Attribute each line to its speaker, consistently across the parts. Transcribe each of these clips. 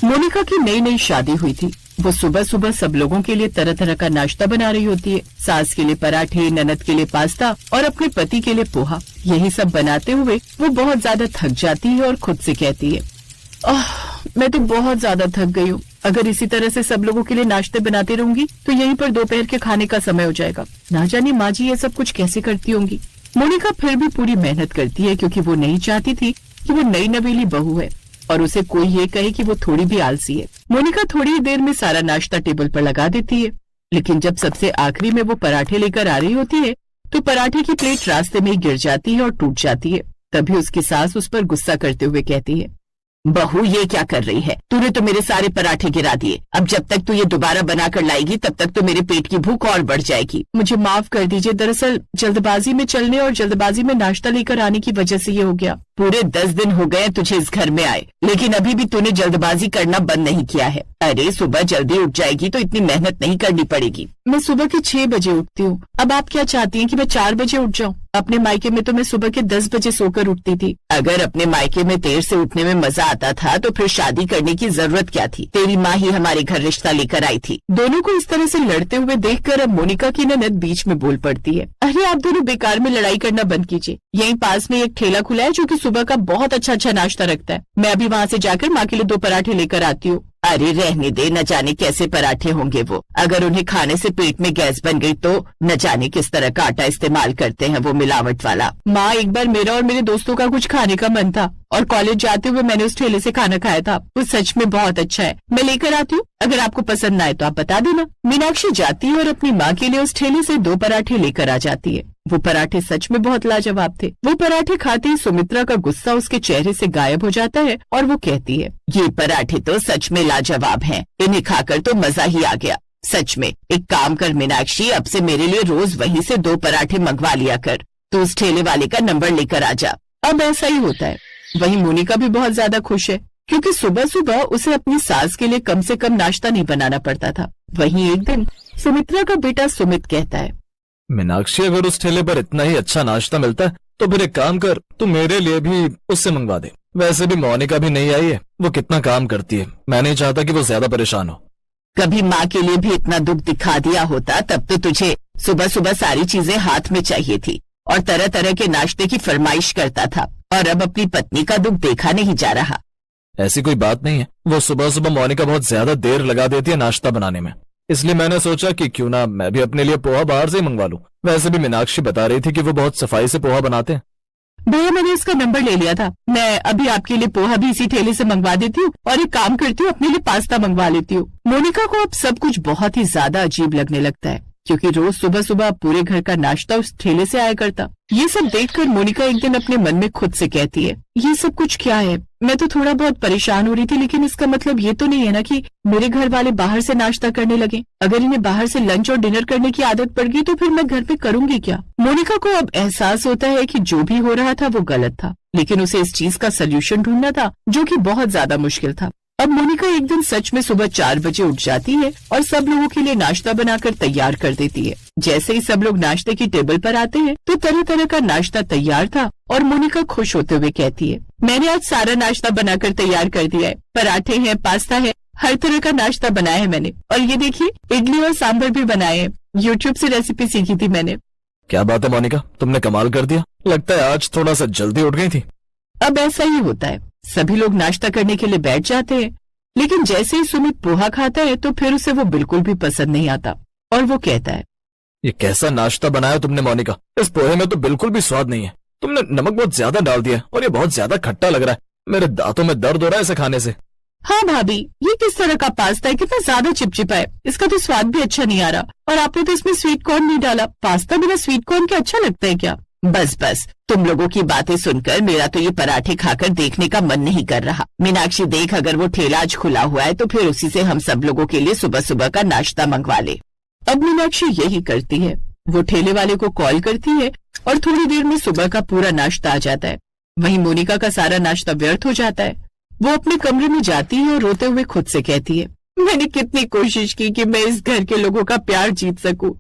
Speaker 1: मोनिका की नई नई शादी हुई थी। वो सुबह सुबह सब लोगों के लिए तरह तरह का नाश्ता बना रही होती है। सास के लिए पराठे, ननद के लिए पास्ता और अपने पति के लिए पोहा। यही सब बनाते हुए वो बहुत ज्यादा थक जाती है और खुद से कहती है, मैं तो बहुत ज्यादा थक गई हूँ। अगर इसी तरह से सब लोगों के लिए नाश्ते बनाती रहूंगी तो यहीं पर दोपहर के खाने का समय हो जाएगा। ना जाने माँ जी ये सब कुछ कैसे करती होंगी। मोनिका फिर भी पूरी मेहनत करती है क्योंकि वो नहीं चाहती थी कि वो नई नवेली बहू है और उसे कोई ये कहे कि वो थोड़ी भी आलसी है। मोनिका थोड़ी ही देर में सारा नाश्ता टेबल पर लगा देती है, लेकिन जब सबसे आखिरी में वो पराठे लेकर आ रही होती है तो पराठे की प्लेट रास्ते में ही गिर जाती है और टूट जाती है। तभी उसकी सास उस पर गुस्सा करते हुए कहती है, बहू ये क्या कर रही है? तूने तो मेरे सारे पराठे गिरा दिए। अब जब तक तू ये दोबारा बनाकर लाएगी तब तक तो मेरे पेट की भूख और बढ़ जाएगी। मुझे माफ कर दीजिए, दरअसल जल्दबाजी में चलने और जल्दबाजी में नाश्ता लेकर आने की वजह से ये हो गया। पूरे 10 दिन हो गए तुझे इस घर में आए, लेकिन अभी भी तूने जल्दबाजी करना बंद नहीं किया है। अरे सुबह जल्दी उठ जाएगी तो इतनी मेहनत नहीं करनी पड़ेगी। मैं सुबह के 6 बजे उठती हूँ। अब आप क्या चाहती हैं कि मैं 4 बजे उठ जाऊँ? अपने मायके में तो मैं सुबह के 10 बजे सोकर उठती थी। अगर अपने मायके में देर से उठने में मजा आता था तो फिर शादी करने की जरूरत क्या थी? तेरी माँ ही हमारे घर रिश्ता लेकर आई थी। दोनों को इस तरह से लड़ते हुए देखकर अब मोनिका की ननद बीच में बोल पड़ती है, अरे आप दोनों बेकार में लड़ाई करना बंद कीजिए। यहीं पास में एक ठेला खुला है जो कि सुबह का बहुत अच्छा नाश्ता रखता है। मैं अभी वहाँ से जाकर माँ के लिए 2 पराठे लेकर आती हूँ। अरे रहने दे, न जाने कैसे पराठे होंगे वो। अगर उन्हें खाने से पेट में गैस बन गई तो न जाने किस तरह का आटा इस्तेमाल करते हैं वो मिलावट वाला। माँ, एक बार मेरा और मेरे दोस्तों का कुछ खाने का मन था और कॉलेज जाते हुए मैंने उस ठेले से खाना खाया था। वो सच में बहुत अच्छा है। मैं लेकर आती हूँ, अगर आपको पसंद न आए तो आप बता देना। मीनाक्षी जाती है और अपनी माँ के लिए उस ठेले से 2 पराठे लेकर आ जाती है। वो पराठे सच में बहुत लाजवाब थे। वो पराठे खाते ही सुमित्रा का गुस्सा उसके चेहरे से गायब हो जाता है और वो कहती है, ये पराठे तो सच में लाजवाब हैं। इन्हें खाकर तो मजा ही आ गया। सच में एक काम कर मीनाक्षी, अब से मेरे लिए रोज वहीं से 2 पराठे मंगवा लिया कर। तो उस ठेले वाले का नंबर लेकर आ जा। अब ऐसा ही होता है। वहीं मोनिका भी बहुत ज्यादा खुश है क्योंकि सुबह सुबह उसे अपनी सास के लिए कम से कम नाश्ता नहीं बनाना पड़ता था। वहीं एक दिन सुमित्रा का बेटा सुमित कहता है,
Speaker 2: मीनाक्षी, अगर उस ठेले पर इतना ही अच्छा नाश्ता मिलता है तो फिर एक काम कर, तू मेरे लिए भी उससे मंगवा दे। वैसे भी मोनिका भी नहीं आई है, वो कितना काम करती है। मैं नहीं चाहता कि वो ज्यादा परेशान हो।
Speaker 1: कभी माँ के लिए भी इतना दुख दिखा दिया होता तब तो तुझे सुबह सुबह सारी चीजें हाथ में चाहिए थी और तरह तरह के नाश्ते की फरमाइश करता था, और अब अपनी पत्नी का दुख देखा नहीं जा रहा।
Speaker 2: ऐसी कोई बात नहीं है। वो सुबह सुबह मोनिका बहुत ज्यादा देर लगा देती है नाश्ता बनाने में, इसलिए मैंने सोचा कि क्यों ना मैं भी अपने लिए पोहा बाहर से ही मंगवा लूं। वैसे भी मीनाक्षी बता रही थी कि वो बहुत सफाई से पोहा बनाते हैं।
Speaker 1: भैया, मैंने इसका नंबर ले लिया था। मैं अभी आपके लिए पोहा भी इसी ठेले से मंगवा देती हूँ और एक काम करती हूँ, अपने लिए पास्ता मंगवा लेती हूँ। मोनिका को अब सब कुछ बहुत ही ज्यादा अजीब लगने लगता है क्योंकि रोज सुबह सुबह पूरे घर का नाश्ता उस ठेले से आया करता। ये सब देखकर मोनिका एक दिन अपने मन में खुद से कहती है, ये सब कुछ क्या है? मैं तो थोड़ा बहुत परेशान हो रही थी, लेकिन इसका मतलब ये तो नहीं है ना कि मेरे घर वाले बाहर से नाश्ता करने लगे। अगर इन्हें बाहर से लंच और डिनर करने की आदत पड़ गई तो फिर मैं घर पे करूंगी क्या? मोनिका को अब एहसास होता है कि जो भी हो रहा था वो गलत था, लेकिन उसे इस चीज का सोल्यूशन ढूंढना था जो कि बहुत ज्यादा मुश्किल था। अब मोनिका एक दिन सच में सुबह 4 बजे उठ जाती है और सब लोगों के लिए नाश्ता बनाकर तैयार कर देती है। जैसे ही सब लोग नाश्ते की टेबल पर आते हैं तो तरह तरह का नाश्ता तैयार था और मोनिका खुश होते हुए कहती है, मैंने आज सारा नाश्ता बनाकर तैयार कर दिया है। पराठे हैं, पास्ता है, हर तरह का नाश्ता बनाया है मैंने। और ये देखिए, इडली और सांभर भी बनाए हैं। यूट्यूब से रेसिपी सीखी थी मैंने।
Speaker 2: क्या बात है मोनिका, तुमने कमाल कर दिया। लगता है आज थोड़ा सा जल्दी उठ गई थी।
Speaker 1: अब ऐसा ही होता है, सभी लोग नाश्ता करने के लिए बैठ जाते हैं, लेकिन जैसे ही सुमित पोहा खाता है तो फिर उसे वो बिल्कुल भी पसंद नहीं आता और वो कहता है,
Speaker 2: ये कैसा नाश्ता बनाया तुमने मोनिका? इस पोहे में तो बिल्कुल भी स्वाद नहीं है। तुमने नमक बहुत ज्यादा डाल दिया और ये बहुत ज्यादा खट्टा लग रहा है। मेरे दांतों में दर्द हो रहा है इसे खाने से।
Speaker 1: हाँ भाभी, ये किस तरह का पास्ता है? कितना ज्यादा चिपचिपा है। इसका तो स्वाद भी अच्छा नहीं आ रहा। और आपने तो इसमें स्वीट कॉर्न नहीं डाला। पास्ता बिना स्वीट कॉर्न के अच्छा लगता है क्या? बस बस, तुम लोगों की बातें सुनकर मेरा तो ये पराठे खाकर देखने का मन नहीं कर रहा। मीनाक्षी देख, अगर वो ठेला आज खुला हुआ है तो फिर उसी से हम सब लोगों के लिए सुबह सुबह का नाश्ता मंगवा ले। अब मीनाक्षी यही करती है। वो ठेले वाले को कॉल करती है और थोड़ी देर में सुबह का पूरा नाश्ता आ जाता है। वहीं मोनिका का सारा नाश्ता व्यर्थ हो जाता है। वो अपने कमरे में जाती है और रोते हुए खुद से कहती है, मैंने कितनी कोशिश की कि मैं इस घर के लोगों का प्यार जीत सकूं,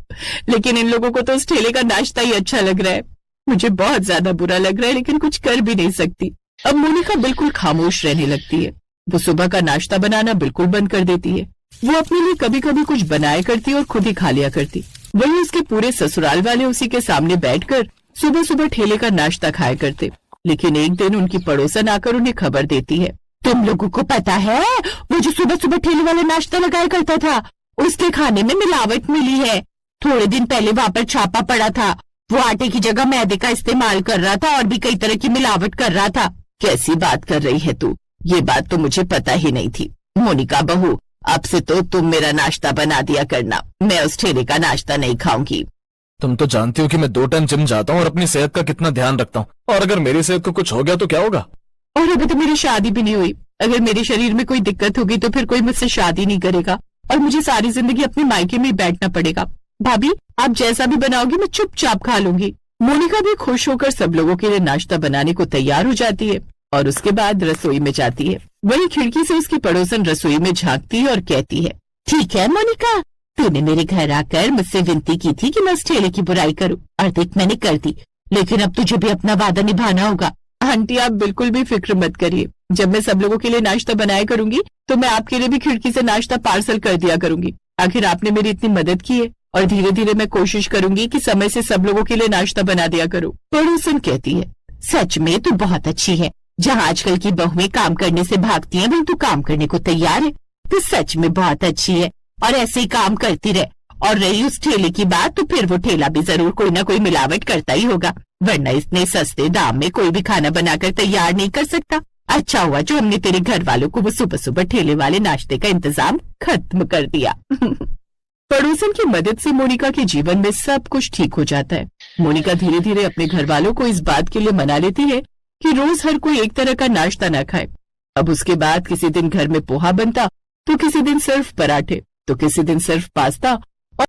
Speaker 1: लेकिन इन लोगों को तो उस ठेले का नाश्ता ही अच्छा लग रहा है। मुझे बहुत ज्यादा बुरा लग रहा है, लेकिन कुछ कर भी नहीं सकती। अब मोनिका बिल्कुल खामोश रहने लगती है। वो सुबह का नाश्ता बनाना बिल्कुल बंद कर देती है। वो अपने लिए कभी कभी कुछ बनाया करती और खुद ही खा लिया करती। वही उसके पूरे ससुराल वाले उसी के सामने बैठकर सुबह सुबह ठेले का नाश्ता खाया करते। लेकिन एक दिन उनकी पड़ोसन आकर उन्हें खबर देती है, तुम लोगों को पता है वो जो सुबह सुबह ठेले वाला नाश्ता लगाया करता था, उसके खाने में मिलावट मिली है। थोड़े दिन पहले वहाँ पर छापा पड़ा था, वो आटे की जगह मैदे का इस्तेमाल कर रहा था और भी कई तरह की मिलावट कर रहा था। कैसी बात कर रही है तू? ये बात तो मुझे पता ही नहीं थी। मोनिका बहू, अब से तो तुम मेरा नाश्ता बना दिया करना, मैं उस ठेले का नाश्ता नहीं खाऊंगी।
Speaker 2: तुम तो जानती हो कि मैं 2 टाइम जिम जाता हूँ और अपनी सेहत का कितना ध्यान रखता हूँ, और अगर मेरी सेहत को कुछ हो गया तो क्या होगा?
Speaker 1: और अभी तो मेरी शादी भी नहीं हुई। अगर मेरे शरीर में कोई दिक्कत होगी तो फिर कोई मुझसे शादी नहीं करेगा और मुझे सारी जिंदगी अपने मायके में ही बैठना पड़ेगा। भाभी, आप जैसा भी बनाओगी मैं चुपचाप खा लूंगी। मोनिका भी खुश होकर सब लोगों के लिए नाश्ता बनाने को तैयार हो जाती है और उसके बाद रसोई में जाती है। वही खिड़की से उसकी पड़ोसन रसोई में झांकती है और कहती है, ठीक है मोनिका, तूने मेरे घर आकर मुझसे विनती की थी कि मैं उस ठेले की बुराई करूं और देख मैंने कर दी, लेकिन अब तुझे भी अपना वादा निभाना होगा। आंटी, आप बिल्कुल भी फिक्र मत करिए। जब मैं सब लोगों के लिए नाश्ता बनाया करूंगी तो मैं आपके लिए भी खिड़की से नाश्ता पार्सल कर दिया करूंगी। आखिर आपने मेरी इतनी मदद की है और धीरे धीरे मैं कोशिश करूंगी कि समय से सब लोगों के लिए नाश्ता बना दिया करूं। पड़ोसन कहती है, सच में तू बहुत अच्छी है। जहाँ आजकल की बहुएं काम करने से भागती हैं, वहीं तू काम करने को तैयार है। तू सच में बहुत अच्छी है और ऐसे ही काम करती रहे। और रही उस ठेले की बात, तो फिर वो ठेला भी जरूर कोई ना कोई मिलावट करता ही होगा, वरना इतने सस्ते दाम में कोई भी खाना बनाकर तैयार नहीं कर सकता। अच्छा हुआ जो हमने तेरे घर वालों को वो सुबह सुबह ठेले वाले नाश्ते का इंतजाम खत्म कर दिया। पड़ोसन की मदद से मोनिका के जीवन में सब कुछ ठीक हो जाता है। मोनिका धीरे धीरे अपने घर वालों को इस बात के लिए मना लेती है कि रोज हर कोई एक तरह का नाश्ता न खाए। अब उसके बाद किसी दिन घर में पोहा बनता, तो किसी दिन सिर्फ पराठे, तो किसी दिन सिर्फ पास्ता